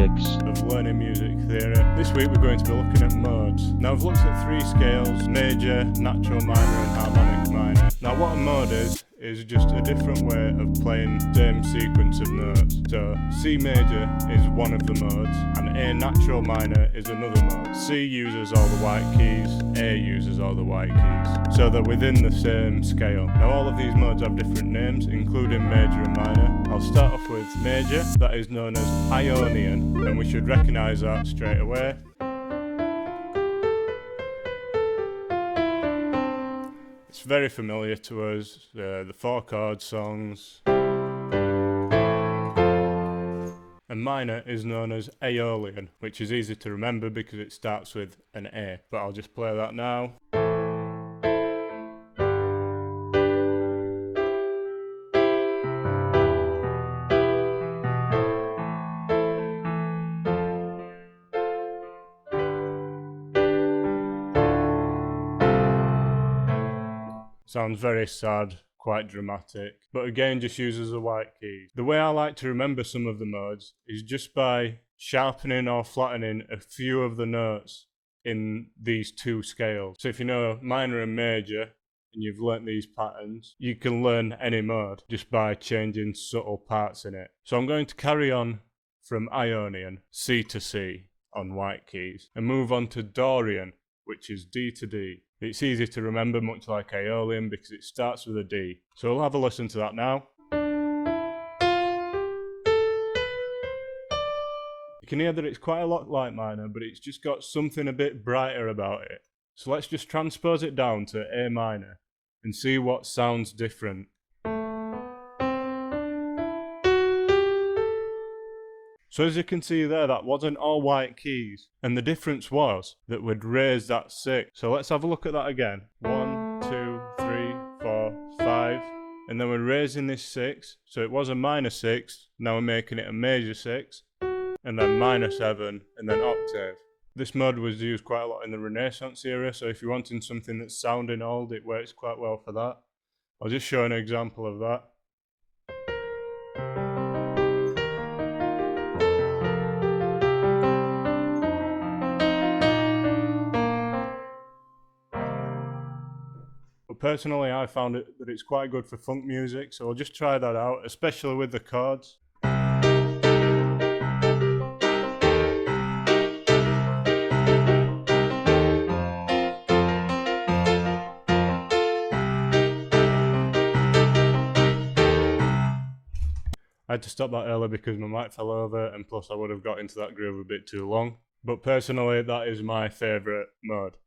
mix of learning music theory. This week we're going to be looking at modes. Now I've looked at three scales: major, natural minor and harmonic minor. Now what a mode is just a different way of playing the same sequence of notes. So C major is one of the modes and A natural minor is another mode. C uses all the white keys, A uses all the white keys. So they're within the same scale. Now all of these modes have different names, including major and minor. I'll start off with major, that is known as Ionian, and we should recognise that straight away. It's very familiar to us, the four chord songs. And minor is known as Aeolian, which is easy to remember because it starts with an A, but I'll just play that now. Sounds very sad, quite dramatic, but again just uses the white keys. The way I like to remember some of the modes is just by sharpening or flattening a few of the notes in these two scales. So if you know minor and major, and you've learnt these patterns, you can learn any mode just by changing subtle parts in it. So I'm going to carry on from Ionian, C to C on white keys, and move on to Dorian, which is D to D. It's easy to remember, much like Aeolian, because it starts with a D. So we'll have a listen to that now. You can hear that it's quite a lot like minor, but it's just got something a bit brighter about it. So let's just transpose it down to A minor and see what sounds different. So as you can see there, that wasn't all white keys, and the difference was that we'd raised that 6. So let's have a look at that again. 1, 2, 3, 4, 5, and then we're raising this 6, so it was a minor 6, now we're making it a major 6, and then minor 7, and then octave. This mode was used quite a lot in the Renaissance era, so if you're wanting something that's sounding old, it works quite well for that. I'll just show an example of that. Personally, I found that it's quite good for funk music, so I'll just try that out, especially with the chords. I had to stop that early because my mic fell over, and plus I would have got into that groove a bit too long. But personally, that is my favourite mode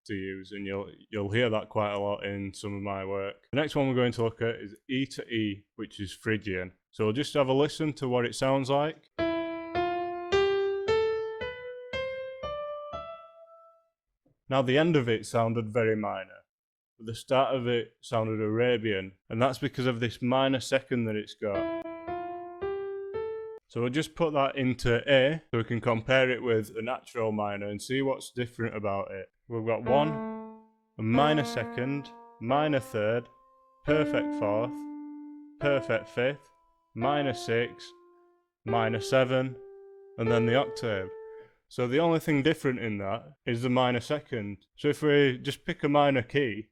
to use, and you'll hear that quite a lot in some of my work. The next one we're going to look at is E to E, which is Phrygian. So we'll just have a listen to what it sounds like. Now the end of it sounded very minor, but the start of it sounded Arabian, and that's because of this minor second that it's got. So we'll just put that into A so we can compare it with a natural minor and see what's different about it. We've got 1, a minor second, minor third, perfect fourth, perfect fifth, minor 6, minor 7, and then the octave. So the only thing different in that is the minor second. So if we just pick a minor key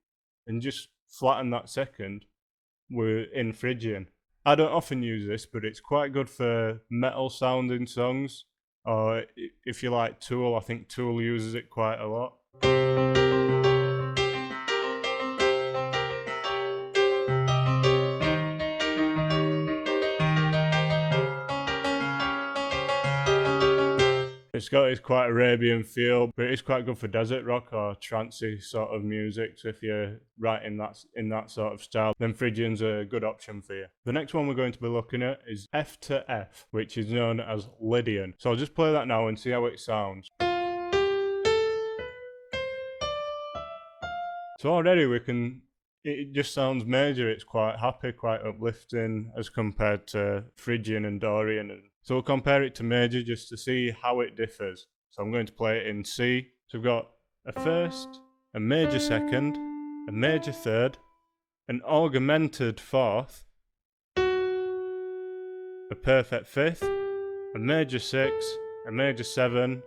and just flatten that second, we're in Phrygian. I don't often use this, but it's quite good for metal sounding songs, or if you like Tool, I think Tool uses it quite a lot. It's got its quite Arabian feel, but it's quite good for desert rock or trancey sort of music. So if you're writing in that sort of style, then Phrygian's a good option for you. The next one we're going to be looking at is F to F, which is known as Lydian. So I'll just play that now and see how it sounds. So already it just sounds major. It's quite happy, quite uplifting as compared to Phrygian and Dorian. So we'll compare it to major just to see how it differs. So I'm going to play it in C. So we've got a first, a major second, a major third, an augmented fourth, a perfect fifth, a major 6, a major 7,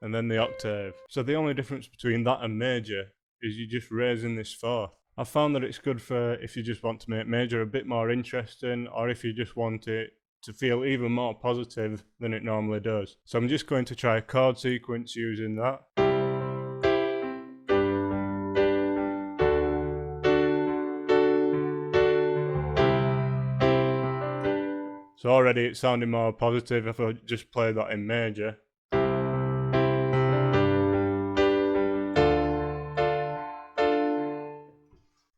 and then the octave. So the only difference between that and major is you're just raising this fourth. I found that it's good for if you just want to make major a bit more interesting, or if you just want it to feel even more positive than it normally does. So I'm just going to try a chord sequence using that. So already it's sounding more positive if I just play that in major.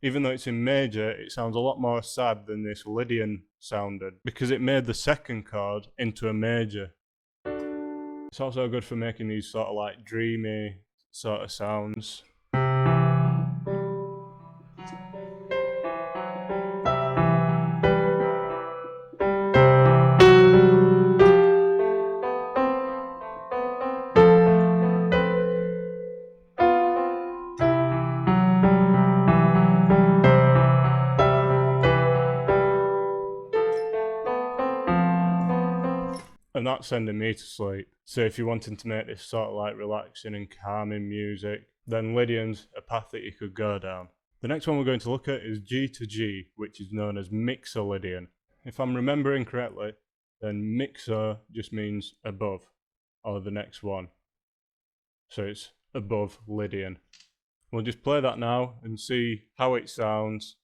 Even though it's in major, it sounds a lot more sad than this Lydian sounded, because it made the second chord into a major. It's also good for making these sort of like dreamy sort of sounds. And that's sending me to sleep. So if you're wanting to make this sort of like relaxing and calming music, then Lydian's a path that you could go down. The next one we're going to look at is G to G, which is known as mixolydian. If I'm remembering correctly, then mixo just means above, or the next one. So it's above Lydian. We'll just play that now and see how it sounds,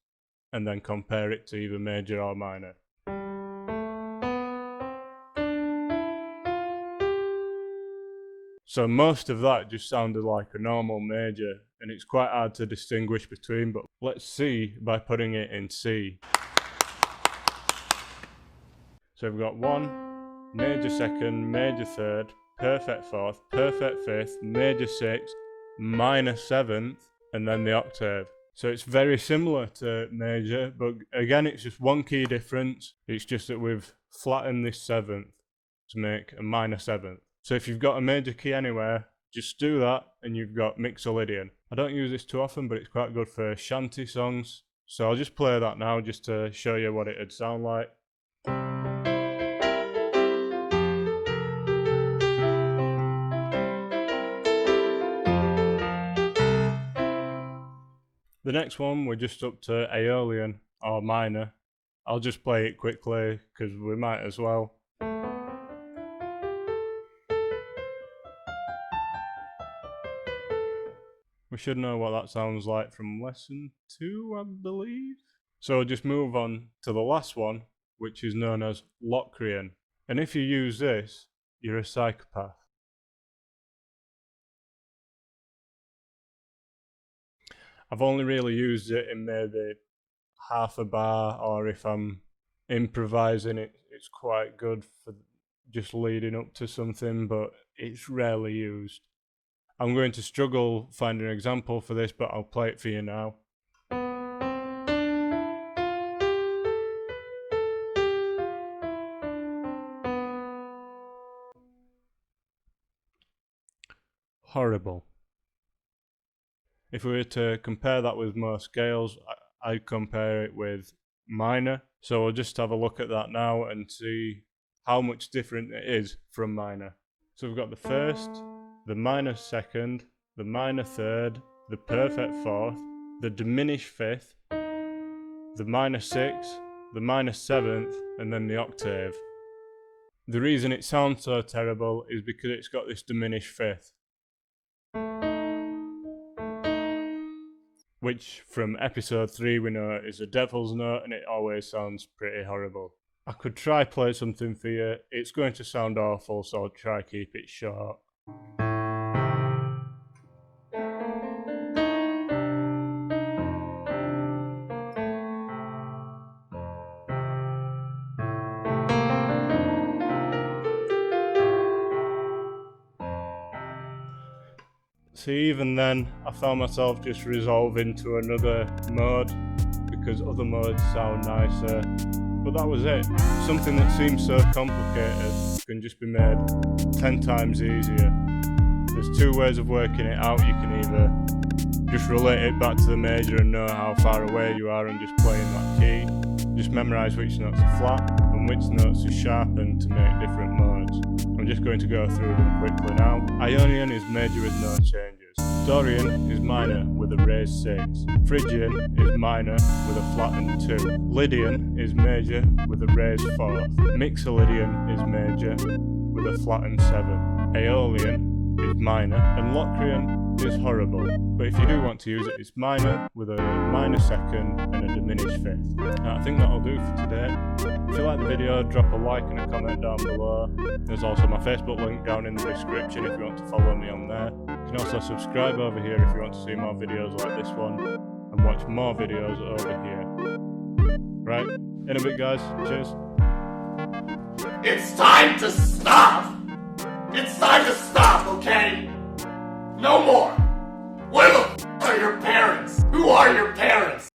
and then compare it to either major or minor. So most of that just sounded like a normal major, and it's quite hard to distinguish between, but let's see by putting it in C. So we've got 1, major 2nd, major 3rd, perfect 4th, perfect 5th, major 6th, minor 7th, and then the octave. So it's very similar to major, but again it's just one key difference. It's just that we've flattened this 7th to make a minor 7th. So if you've got a major key anywhere, just do that and you've got mixolydian. I don't use this too often, but it's quite good for shanty songs. So I'll just play that now just to show you what it'd sound like. The next one, we're just up to Aeolian, or minor. I'll just play it quickly, because we might as well. We should know what that sounds like from lesson 2, I believe. So we'll just move on to the last one, which is known as locrian. And if you use this, you're a psychopath. I've only really used it in maybe half a bar, or if I'm improvising it, it's quite good for just leading up to something, but it's rarely used. I'm going to struggle finding an example for this, but I'll play it for you now. Horrible. If we were to compare that with more scales, I'd compare it with minor. So we'll just have a look at that now and see how much different it is from minor. So we've got the first, the minor 2nd, the minor 3rd, the perfect 4th, the diminished 5th, the minor 6th, the minor 7th, and then the octave. The reason it sounds so terrible is because it's got this diminished 5th, which from episode 3 we know is a devil's note, and it always sounds pretty horrible. I could try play something for you. It's going to sound awful, so I'll try keep it short. See, even then, I found myself just resolving to another mode, because other modes sound nicer. But that was it. Something that seems so complicated can just be made 10 times easier. There's 2 ways of working it out. You can either just relate it back to the major and know how far away you are and just playing that key. Just memorise which notes are flat and which notes are sharpened to make different modes. I'm just going to go through them quickly now. Ionian is major with no changes. Dorian is minor with a raised 6. Phrygian is minor with a flattened 2. Lydian is major with a raised 4th. Mixolydian is major with a flattened 7. Aeolian is minor, and Locrian is horrible, but if you do want to use it, it's minor with a minor 2nd and a diminished 5th. Now, I think that'll do for today. If you like the video, drop a like and a comment down below. There's also my Facebook link down in the description if you want to follow me on there. You can also subscribe over here if you want to see more videos like this one, and watch more videos over here. Right, in a bit guys, cheers. It's time to stop! It's time to stop, okay? No more! Where the f*** are your parents? Who are your parents?